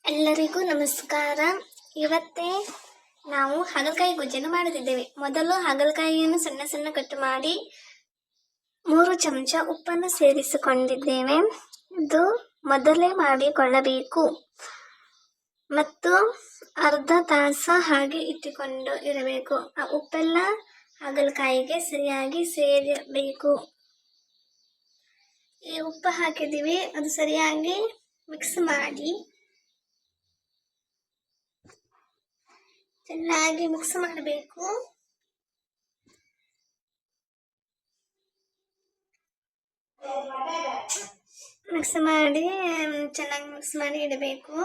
ಎಲ್ಲರಿಗೂ ನಮಸ್ಕಾರ. ಇವತ್ತೇ ನಾವು ಹಾಗಲಕಾಯಿ ಗೊಜ್ಜನ್ನು ಮಾಡುತ್ತಿದ್ದೇವೆ. ಮೊದಲು ಹಾಗಲಕಾಯಿಯನ್ನು ಸಣ್ಣ ಸಣ್ಣ ಕಟ್ ಮಾಡಿ 3 ಚಮಚ ಉಪ್ಪನ್ನು ಸೇರಿಸಿಕೊಂಡಿದ್ದೇವೆ. ಇದು ಮೊದಲೇ ಮಾಡಿಕೊಳ್ಳಬೇಕು ಮತ್ತು ಅರ್ಧ ತಾಸು ಹಾಗೆ ಇಟ್ಟುಕೊಂಡು ಇರಬೇಕು. ಆ ಉಪ್ಪೆಲ್ಲ ಹಾಗಲಕಾಯಿಗೆ ಸರಿಯಾಗಿ ಸೇರಬೇಕು. ಈ ಉಪ್ಪು ಹಾಕಿದ್ದೀವಿ, ಅದು ಸರಿಯಾಗಿ ಮಿಕ್ಸ್ ಮಾಡಿ ಚೆನ್ನಾಗಿ ಮಿಕ್ಸ್ ಮಾಡಬೇಕು. ಚೆನ್ನಾಗಿ ಮಿಕ್ಸ್ ಮಾಡಿ ಇಡಬೇಕು.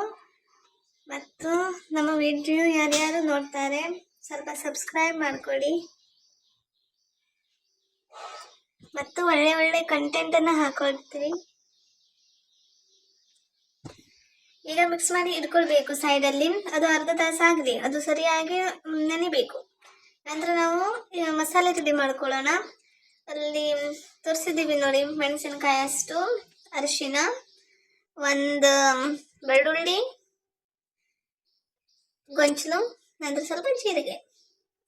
ಮತ್ತು ನಮ್ಮ ವಿಡಿಯೋ ಯಾರ್ಯಾರು ನೋಡ್ತಾರೆ ಸ್ವಲ್ಪ ಸಬ್ಸ್ಕ್ರೈಬ್ ಮಾಡ್ಕೊಳ್ಳಿ ಮತ್ತು ಒಳ್ಳೆ ಒಳ್ಳೆ ಕಂಟೆಂಟನ್ನು ಹಾಕೊಳ್ತೀವಿ. ಈಗ ಮಿಕ್ಸ್ ಮಾಡಿ ಇಟ್ಕೊಳ್ಬೇಕು ಸೈಡಲ್ಲಿ. ಅದು ಅರ್ಧ ತಾಸು ಆಗಲಿ, ಅದು ಸರಿಯಾಗಿ ನೆನೆಬೇಕು. ನಂತರ ನಾವು ಮಸಾಲೆ ರೆಡಿ ಮಾಡ್ಕೊಳ್ಳೋಣ. ಅಲ್ಲಿ ತೋರಿಸಿದ್ದೀವಿ ನೋಡಿ, ಮೆಣಸಿನಕಾಯಿ ಅಷ್ಟು, ಅರಿಶಿನ, 1 ಬೆಳ್ಳುಳ್ಳಿ ಗೊಂಚಲು, ನಂತರ ಸ್ವಲ್ಪ ಜೀರಿಗೆ.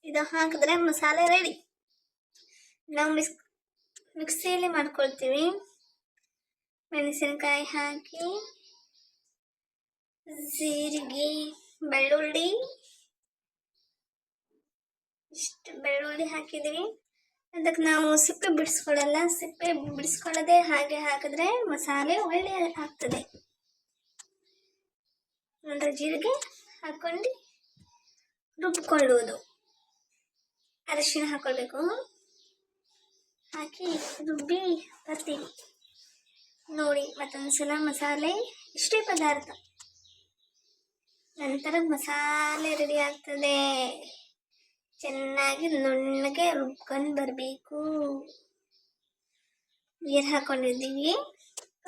ಇದು ಹಾಕಿದ್ರೆ ಮಸಾಲೆ ರೆಡಿ. ನಾವು ಮಿಕ್ಸಿಯಲ್ಲಿ ಮಾಡ್ಕೊಳ್ತೀವಿ. ಮೆಣಸಿನಕಾಯಿ ಹಾಕಿ, ಜೀರಿಗೆ, ಬೆಳ್ಳುಳ್ಳಿ, ಇಷ್ಟು ಬೆಳ್ಳುಳ್ಳಿ ಹಾಕಿದ್ವಿ. ಅದಕ್ಕೆ ನಾವು ಸಿಪ್ಪೆ ಬಿಡಿಸ್ಕೊಳ್ಳಲ್ಲ. ಸಿಪ್ಪೆ ಬಿಡಿಸ್ಕೊಳ್ಳದೆ ಹಾಗೆ ಹಾಕಿದ್ರೆ ಮಸಾಲೆ ಒಳ್ಳೆ ಆಗ್ತದೆ. ನಂತರ ಜೀರಿಗೆ ಹಾಕೊಂಡು ರುಬ್ಕೊಳ್ಳುವುದು. ಅರಿಶಿನ ಹಾಕೊಳ್ಬೇಕು, ಹಾಕಿ ರುಬ್ಬಿ ಬರ್ತೀವಿ ನೋಡಿ. ಮತ್ತೊಂದ್ಸಲ ಮಸಾಲೆ ಇಷ್ಟೇ ಪದಾರ್ಥ. ನಂತರ ಮಸಾಲೆ ರೆಡಿ ಆಗ್ತದೆ. ಚೆನ್ನಾಗಿ ನುಣ್ಣಗೆ ರುಬ್ಕೊಂಡು ಬರಬೇಕು. ನೀರು ಹಾಕೊಂಡಿದ್ದೀವಿ,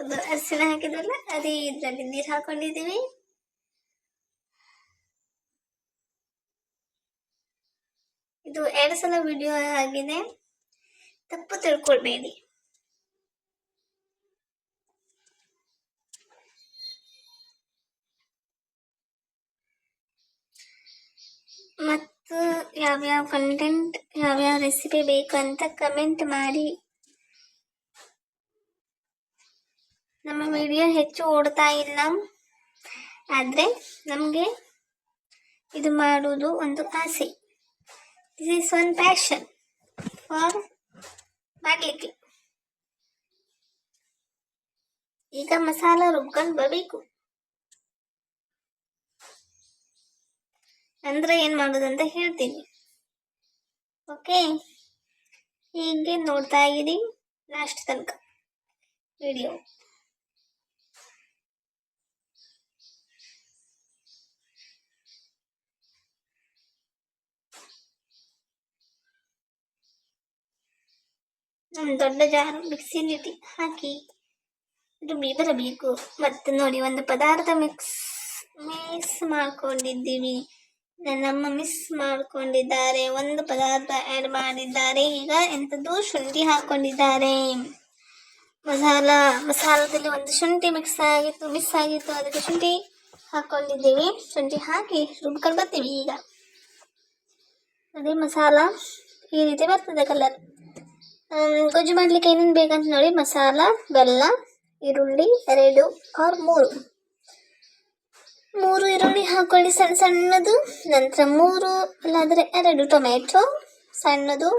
ಅದು ಅರಿಶಿನ ಹಾಕಿದ್ರಲ್ಲ ಅದೇ ಇದರಲ್ಲಿ ನೀರು ಹಾಕೊಂಡಿದ್ದೀವಿ. ಇದು 2 ಸಲ ವಿಡಿಯೋ ಆಗಿದೆ, ತಪ್ಪು ತಿಳ್ಕೊಳ್ಬೇಡಿ. ಮತ್ತು ಯಾವ್ಯಾವ ಕಂಟೆಂಟ್, ಯಾವ್ಯಾವ ರೆಸಿಪಿ ಬೇಕು ಅಂತ ಕಮೆಂಟ್ ಮಾಡಿ. ನಮ್ಮ ವಿಡಿಯೋ ಹೆಚ್ಚು ಓಡ್ತಾ ಇಲ್ಲ, ಆದರೆ ನಮಗೆ ಇದು ಮಾಡುವುದು ಒಂದು ಆಸೆ. This is one passion for ಮಾಡಲಿಕ್ಕೆ. ಈಗ ಮಸಾಲ ರುಬ್ಕೊಂಡು ಬರಬೇಕು. ಅಂದ್ರೆ ಏನು ಮಾಡೋದಂತ ಹೇಳ್ತೀನಿ. ಓಕೆ, ಹೀಗೆ ನೋಡ್ತಾ ಇರಿ ಲಾಸ್ಟ್ ತನಕ ವಿಡಿಯೋ. ನಮ್ಮ ದೊಡ್ಡ ಜಾರು ಮಿಕ್ಸಿಲಿಟ್ಟು ಹಾಕಿ ರುಬ್ಬಿ ಬರಬೇಕು. ಮತ್ತು ನೋಡಿ, ಒಂದು ಪದಾರ್ಥ ಮಿಕ್ಸ್ ಮಾಡ್ಕೊಂಡಿದ್ದೀವಿ. ನನ್ನಮ್ಮ ಮಿಸ್ ಮಾಡ್ಕೊಂಡಿದ್ದಾರೆ, ಒಂದು ಪದಾರ್ಥ ಆ್ಯಡ್ ಮಾಡಿದ್ದಾರೆ. ಈಗ ಎಂಥದ್ದು, ಶುಂಠಿ ಹಾಕೊಂಡಿದ್ದಾರೆ. ಮಸಾಲದಲ್ಲಿ ಒಂದು ಶುಂಠಿ ಮಿಸ್ ಆಗಿತ್ತು, ಅದಕ್ಕೆ ಶುಂಠಿ ಹಾಕೊಂಡಿದ್ದೀವಿ. ಶುಂಠಿ ಹಾಕಿ ರುಬ್ಕೊಂಡು ಬರ್ತೀವಿ. ಈಗ ಅದೇ ಮಸಾಲ ಈ ರೀತಿ ಬರ್ತದೆ ಕಲರ್. ಗೊಜ್ಜು ಮಾಡಲಿಕ್ಕೆ ಏನೇನು ಬೇಕಂತ ನೋಡಿ. ಮಸಾಲ, ಬೆಲ್ಲ, ಈರುಳ್ಳಿ 2 or 3 ಈರುಳ್ಳಿ ಹಾಕೊಳ್ಳಿ ಸಣ್ಣ ಸಣ್ಣದು. ನಂತರ 3 ಇಲ್ಲಾಂದರೆ 2 ಟೊಮೆಟೊ ಸಣ್ಣದು.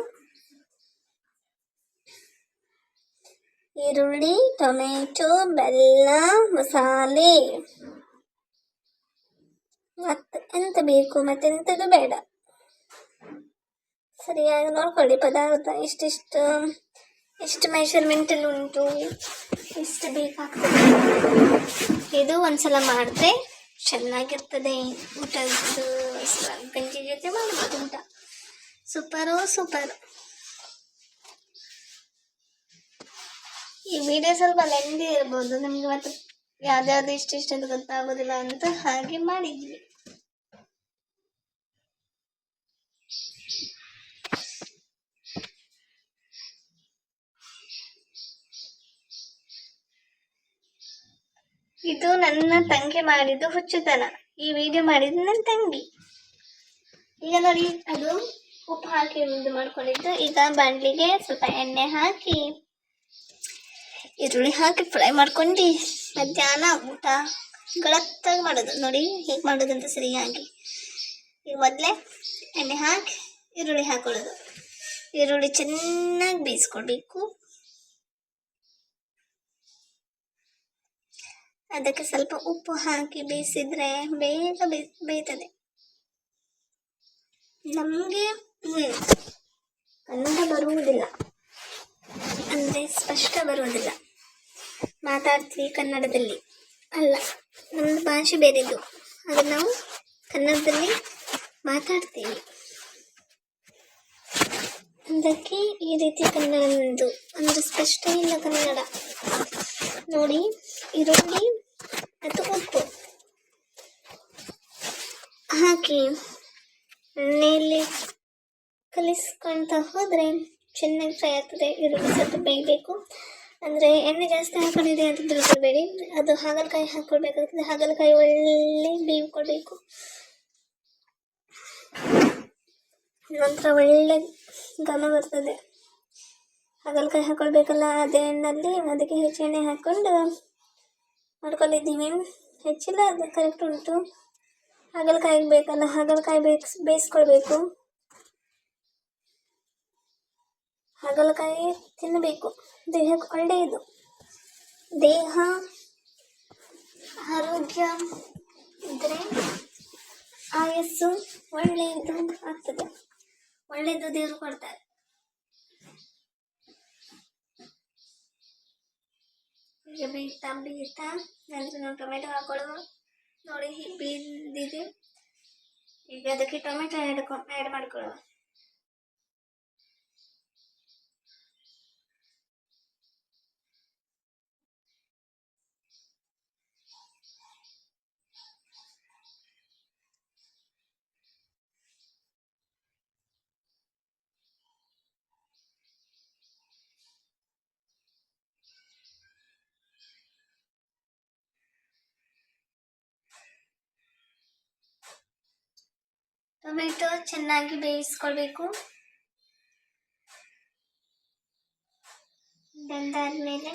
ಈರುಳ್ಳಿ, ಟೊಮೆಟೊ, ಬೆಲ್ಲ, ಮಸಾಲೆ, ಮತ್ತೆ ಎಂತ ಬೇಕು ಮತ್ತೆಂಥದ್ದು ಬೇಡ. ಸರಿಯಾಗಿ ನೋಡ್ಕೊಳ್ಳಿ ಪದಾರ್ಥ ಎಷ್ಟು ಮೆಷರ್ಮೆಂಟಲ್ಲಿ ಉಂಟು, ಎಷ್ಟು ಬೇಕಾಗ್ತದೆ. ಇದು ಒಂದ್ಸಲ ಮಾಡಿದ್ರೆ ಚೆನ್ನಾಗಿರ್ತದೆ. ಊಟದ್ದು ಗಂಜಿ ಜೊತೆ ಮಾಡಬಹುದು ಊಟ. ಸೂಪರ್. ಈ ವಿಡಿಯೋ ಸ್ವಲ್ಪ ಲೆಂದಿ ಇರ್ಬೋದು, ನಮಗೆ ಮತ್ತೆ ಯಾವ್ದಾವ್ದು ಇಷ್ಟ ಅಂತ ಗೊತ್ತಾಗೋದಿಲ್ಲ ಅಂತ ಹಾಗೆ ಮಾಡಿದ್ವಿ. ಇದು ನನ್ನ ತಂಗಿ ಮಾಡಿದ್ದು ಹುಚ್ಚುತನ. ಈ ವಿಡಿಯೋ ಮಾಡಿದ್ದು ನನ್ನ ತಂಗಿ. ಈಗ ನೋಡಿ, ಅದು ಉಪ್ಪು ಹಾಕಿ ಇದು ಮಾಡ್ಕೊಂಡಿದ್ದು. ಈಗ ಬಾಣಲಿಗೆ ಸ್ವಲ್ಪ ಎಣ್ಣೆ ಹಾಕಿ ಈರುಳ್ಳಿ ಹಾಕಿ ಫ್ರೈ ಮಾಡ್ಕೊಂಡು ಮಧ್ಯಾಹ್ನ ಊಟ ಗಡತ್ತಾಗಿ ಮಾಡೋದು. ನೋಡಿ ಹೇಗೆ ಮಾಡೋದಂತ ಸರಿಯಾಗಿ. ಈಗ ಮೊದಲೇ ಎಣ್ಣೆ ಹಾಕಿ ಈರುಳ್ಳಿ ಹಾಕೊಳ್ಳೋದು. ಈರುಳ್ಳಿ ಚೆನ್ನಾಗಿ ಬೇಯಿಸ್ಕೊಳ್ಬೇಕು. ಅದಕ್ಕೆ ಸ್ವಲ್ಪ ಉಪ್ಪು ಹಾಕಿ ಬೇಯಿಸಿದ್ರೆ ಬೇಗ ಬೇಯ್ತದೆ. ನಮಗೆ ಕನ್ನಡ ಬರುವುದಿಲ್ಲ, ಅಂದರೆ ಸ್ಪಷ್ಟ ಬರುವುದಿಲ್ಲ. ಮಾತಾಡ್ತೀವಿ ಕನ್ನಡದಲ್ಲಿ, ಅಲ್ಲ ನಮ್ಮದು ಭಾಷೆ ಬೇರೆದು. ಅದು ನಾವು ಕನ್ನಡದಲ್ಲಿ ಮಾತಾಡ್ತೀವಿ. ಅದಕ್ಕೆ ಈ ರೀತಿ ಕನ್ನಡದ್ದು ಅಂದರೆ ಸ್ಪಷ್ಟ ಇಲ್ಲ ಕನ್ನಡ. ನೋಡಿ, ಈರುಳ್ಳಿ ಮತ್ತು ಉಪ್ಪು ಹಾಕಿ ಎಣ್ಣೆಯಲ್ಲಿ ಕಲಿಸ್ಕೊಳ್ತಾ ಹೋದರೆ ಚೆನ್ನಾಗಿ ಫ್ರೈ ಆಗ್ತದೆ. ಈರುಳ್ಳಿ ಸ್ವಲ್ಪ ಬೇಯಬೇಕು. ಅಂದರೆ ಎಣ್ಣೆ ಜಾಸ್ತಿ ಹಾಕೊಂಡಿದೆ ಅಂತ ತಿಳ್ಕೊಳ್ಬೇಡಿ. ಅದು ಹಾಗಲಕಾಯಿ ಹಾಕ್ಕೊಳ್ಬೇಕಾಗ್ತದೆ. ಹಾಗಲಕಾಯಿ ಒಳ್ಳೆ ಬೇಯ್ಕೊಳ್ಬೇಕು. ನಂತರ ಒಳ್ಳೆ ಘಮ ಬರ್ತದೆ. ಹಾಗಲಕಾಯಿ ಹಾಕ್ಕೊಳ್ಬೇಕಲ್ಲ ಅದೇ ಎಣ್ಣೆಯಲ್ಲಿ. ಅದಕ್ಕೆ ಹೆಚ್ಚು ಎಣ್ಣೆ ಹಾಕ್ಕೊಂಡು ಮಾಡ್ಕೊಂಡಿದ್ದೀವಿ. ಹೆಚ್ಚಿಲ್ಲ, ಅದು ಕರೆಕ್ಟ್ ಉಂಟು. ಹಾಗಲಕಾಯಿಗೆ ಬೇಕಲ್ಲ, ಹಾಗಲಕಾಯಿ ಬೇಯಿಸ್ಕೊಳ್ಬೇಕು. ಹಾಗಲಕಾಯಿ ತಿನ್ನಬೇಕು, ದೇಹಕ್ಕೆ ಒಳ್ಳೆಯದು. ದೇಹ ಆರೋಗ್ಯ ಇದ್ದರೆ ಆಯಸ್ಸು ಒಳ್ಳೆಯದು ಆಗ್ತದೆ. ಒಳ್ಳೆಯದು ದೇವರು ಕೊಡ್ತಾರೆ. ಈಗ ಬೇಯ್ತಾ ನಂತರ ನಾವು ಟೊಮೆಟೊ ಹಾಕೊಳ್ಳುವ. ನೋಡಿ ಹೀಗೆ ಬೇಯ್ದಿದೆ. ಈಗ ಅದಕ್ಕೆ ಟೊಮೆಟೊ ಆ್ಯಡ್ ಮಾಡ್ಕೊಳ್ಳುವ. ಟೊಮೆಟೊ ಚೆನ್ನಾಗಿ ಬೇಯಿಸ್ಕೊಳ್ಬೇಕು. ಬೆಂದಾದ್ಮೇಲೆ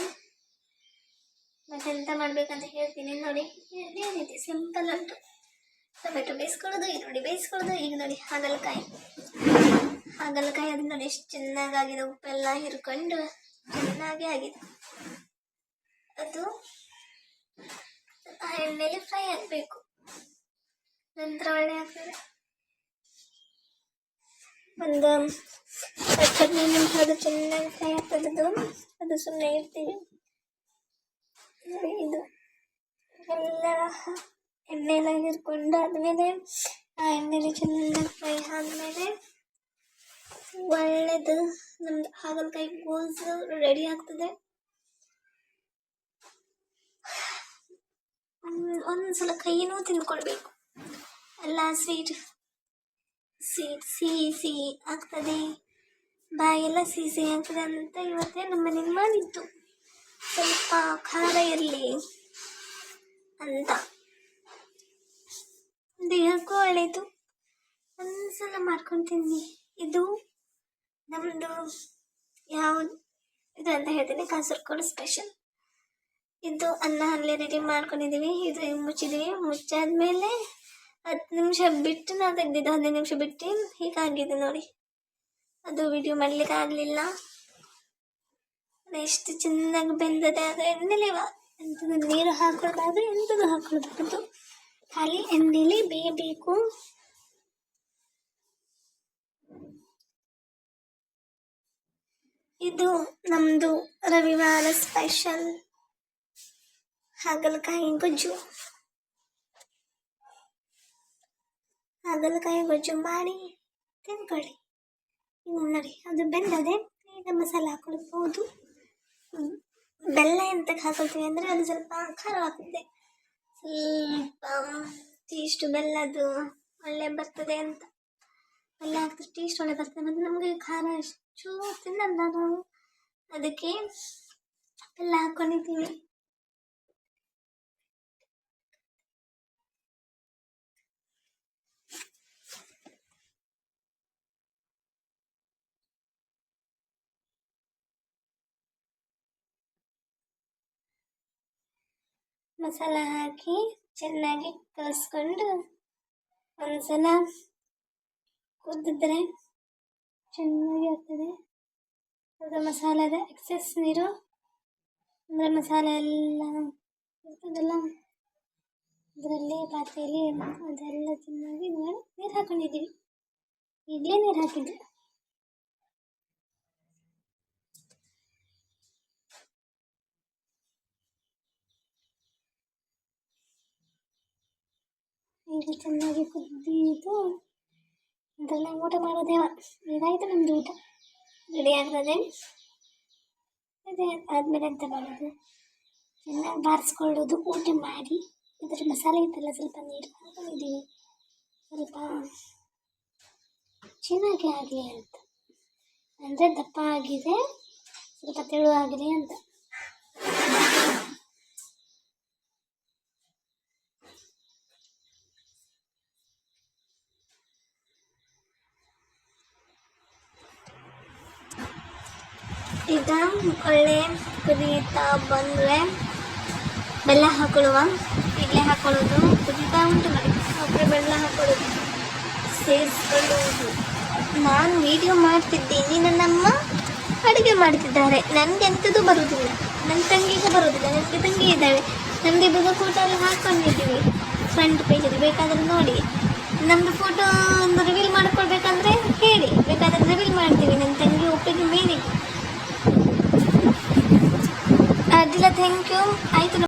ಮತ್ತೆಂತ ಮಾಡ್ಬೇಕಂತ ಹೇಳ್ತೀನಿ. ನೋಡಿ ಇದೇ ರೀತಿ ಸಿಂಪಲ್ ಉಂಟು. ಟೊಮೆಟೊ ಬೇಯಿಸ್ಕೊಳ್ಳೋದು, ಈರುಳ್ಳಿ ಬೇಯಿಸ್ಕೊಳ್ಳೋದು. ಈಗ ನೋಡಿ ಹಾಗಲಕಾಯಿ ಅದು ನೋಡಿ ಎಷ್ಟು ಚೆನ್ನಾಗಾಗಿದೆ. ಉಪ್ಪೆಲ್ಲ ಹಿರ್ಕೊಂಡು ಚೆನ್ನಾಗಿ ಆಗಿದೆ. ಅದು ಆ ಎಣ್ಣೆಯಲ್ಲಿ ಫ್ರೈ ಆಗಬೇಕು. ನಂತರ ಒಳ್ಳೆ ಆಗ್ತದೆ. ಒಂದು 10-15 ನಿಮಿಷ ಅದು ಚೆನ್ನಾಗಿ ಫ್ರೈ ಆಗ್ತದದು. ಅದು ಸುಮ್ಮನೆ ಇರ್ತೀವಿ. ಇದು ಎಲ್ಲ ಎಣ್ಣೆಲ್ಲ ಹಿರ್ಕೊಂಡು ಆದಮೇಲೆ ಆ ಎಣ್ಣೆಲಿ ಚೆನ್ನಾಗಿ ಫ್ರೈ ಆದಮೇಲೆ ಒಳ್ಳೆಯದು ನಮ್ದು ಹಾಗಲಕಾಯಿ ಗೋಸು ರೆಡಿ ಆಗ್ತದೆ. ಒಂದ್ಸಲ ಕೈನೂ ತಿಂದ್ಕೊಳ್ಬೇಕು. ಎಲ್ಲ ಸ್ವೀಟ್ ಸಿಹಿ ಆಗ್ತದೆ, ಬಾಯೆಲ್ಲ ಸಿಹಿ ಆಗ್ತದೆ ಅಂತ ಇವತ್ತೇ ನಮ್ಮ ಮನೇಲಿ ಮಾಡಿದ್ದು. ಸ್ವಲ್ಪ ಖಾರ ಇರಲಿ ಅಂತ, ದೇಹಕ್ಕೂ ಒಳ್ಳೆಯದು. ಒಂದ್ಸಲ ಮಾಡ್ಕೊಂಡು ತಿನ್ನಿ. ಇದು ನಮ್ಮದು ಯಾವುದು ಇದು ಅಂತ ಹೇಳ್ತೀನಿ, ಕಾಸರಗೋಡು ಸ್ಪೆಷಲ್. ಇದು ಅನ್ನ ಅಲ್ಲೇ ರೆಡಿ ಮಾಡ್ಕೊಂಡಿದ್ದೀವಿ. ಇದು ಮುಚ್ಚಿದ್ದೀವಿ. ಮುಚ್ಚಾದ್ಮೇಲೆ 10 ನಿಮಿಷ ಬಿಟ್ಟು ನಾವು ತೆಗೆದಿದ್ದು. 15 ನಿಮಿಷ ಬಿಟ್ಟು ಹೀಗಾಗಿದೆ ನೋಡಿ. ಅದು ವಿಡಿಯೋ ಮಾಡಲಿಕ್ಕೆ ಆಗಲಿಲ್ಲ. ಎಷ್ಟು ಚೆನ್ನಾಗಿ ಬೆಂದದೆ. ಅದು ಎಣ್ಣೆಲಿ ಎಂಥದ್ದು ನೀರು ಹಾಕೊಳ್ಬಾರ್ದು, ಎಂಥದ್ದು ಹಾಕೊಳ್ಬಾರ್ದು, ಖಾಲಿ ಎಣ್ಣೆಲಿ ಬೇಯಬೇಕು. ಇದು ನಮ್ಮದು ರವಿವಾರ ಸ್ಪೆಷಲ್ ಹಾಗಲಕಾಯಿ ಗೊಜ್ಜು. ಹಾಗಲಕಾಯಿ ಗೊಜ್ಜು ಮಾಡಿ ತಿನ್ಕೊಳ್ಳಿ. ನೋಡಿ ಅದು ಬೆಂದದೆ. ಈಗ ಮಸಾಲೆ ಹಾಕೊಳ್ಬೋದು. ಬೆಲ್ಲ ಎಂತಕ್ಕೆ ಹಾಕೊಳ್ತೀವಿ ಅಂದರೆ ಅದು ಸ್ವಲ್ಪ ಖಾರ ಆಗ್ತದೆ. ಸ್ವಲ್ಪ ಟೇಸ್ಟ್ ಬೆಲ್ಲದು ಒಳ್ಳೆ ಬರ್ತದೆ ಅಂತ. ಬೆಲ್ಲ ಹಾಕಿದ್ರೆ ಟೇಸ್ಟ್ ಒಳ್ಳೆ ಬರ್ತದೆ. ಮತ್ತು ನಮಗೆ ಖಾರ ಅಷ್ಟು ತಿನ್ನಲ್ಲ ನಾವು, ಅದಕ್ಕೆ ಬೆಲ್ಲ ಹಾಕ್ಕೊಂಡಿದ್ದೀವಿ. ಮಸಾಲ ಹಾಕಿ ಚೆನ್ನಾಗಿ ಕಲಿಸ್ಕೊಂಡು ಒಂದ್ಸಲ ಕುದಿದ್ರೆ ಚೆನ್ನಾಗಿ ಆಗ್ತದೆ. ಅದು ಮಸಾಲೆದ ಎಕ್ಸೆಸ್ ನೀರು ಅಂದರೆ ಮಸಾಲೆ ಎಲ್ಲ ಇರ್ತದಲ್ಲ ಅದರಲ್ಲಿ ಪಾತ್ರೆಯಲ್ಲಿ ಅದೆಲ್ಲ ಚೆನ್ನಾಗಿ ಮಾಡಿ ನೀರು ಹಾಕೊಂಡಿದ್ದೀವಿ. ಈಗಲೇ ನೀರು ಹಾಕಿದ್ದು. ಈಗ ಚೆನ್ನಾಗಿ ಕುದ್ದಿದ್ದು ಅದೆಲ್ಲ ಊಟ ಮಾಡೋದೇವ. ಇದಾಯಿತು ನಮ್ಮದು ಊಟ ರೆಡಿ ಆಗ್ತದೆ. ಅದೇ ಆದಮೇಲೆ ಎಂತ ಮಾಡೋದು, ಚೆನ್ನಾಗಿ ಬಾರಿಸ್ಕೊಳ್ಳೋದು. ಊಟ ಮಾಡಿ ಇದರ ಮಸಾಲೆ ಇತ್ತಲ್ಲ ಸ್ವಲ್ಪ ನೀರು ಹಾಕೊಂಡಿದ್ದೀವಿ, ಸ್ವಲ್ಪ ಚೆನ್ನಾಗಿ ಆಗಲಿ ಅಂತ, ಅಂದರೆ ದಪ್ಪ ಆಗಿದೆ ಸ್ವಲ್ಪ ತೆಳು ಆಗಲಿ ಅಂತ. ಈಗ ಒಳ್ಳೆ ಕುದೀತಾ ಬಂದರೆ ಬೆಲ್ಲ ಹಾಕೊಳ್ಳುವ. ಈಗಲೇ ಹಾಕೊಳ್ಳೋದು, ಕುದೀತಾ ಉಂಟು ನೋಡಿ, ಒಬ್ಬರು ಬೆಲ್ಲ ಹಾಕೊಳ್ಳೋದು, ಸೇರಿಸ್ಕೊಳ್ಳುವುದು. ನಾನು ವಿಡಿಯೋ ಮಾಡ್ತಿದ್ದೀನಿ, ನನ್ನಮ್ಮ ಅಡುಗೆ ಮಾಡ್ತಿದ್ದಾರೆ. ನನಗೆ ಎಂಥದ್ದು ಬರೋದಿಲ್ಲ, ನನ್ನ ತಂಗಿಗೆ ಬರೋದಿಲ್ಲ. ನನಗೆ ತಂಗಿ ಇದ್ದಾವೆ, ನಮ್ಮದಿಬ್ಬರು ಫೋಟೋ ಎಲ್ಲ ಹಾಕ್ಕೊಂಡಿದ್ದೀವಿ ಫ್ರಂಟ್ ಪೇಜಲ್ಲಿ. ಬೇಕಾದರೆ ನೋಡಿ, ನಮ್ಮದು ಫೋಟೋ ಒಂದು ರಿವೀಲ್ ಮಾಡ್ಕೊಳ್ಬೇಕಂದ್ರೆ ಹೇಳಿ, ಬೇಕಾದರೆ ರಿವೀಲ್ ಮಾಡ್ತೀವಿ ನನ್ನ ತಂಗಿ ಒಪ್ಪಿಗೆ ಮೇರೆಗೆ. ಅಡ್ಡಿಲ್ಲ, ಥ್ಯಾಂಕ್ ಯು. ಆಯಿತು.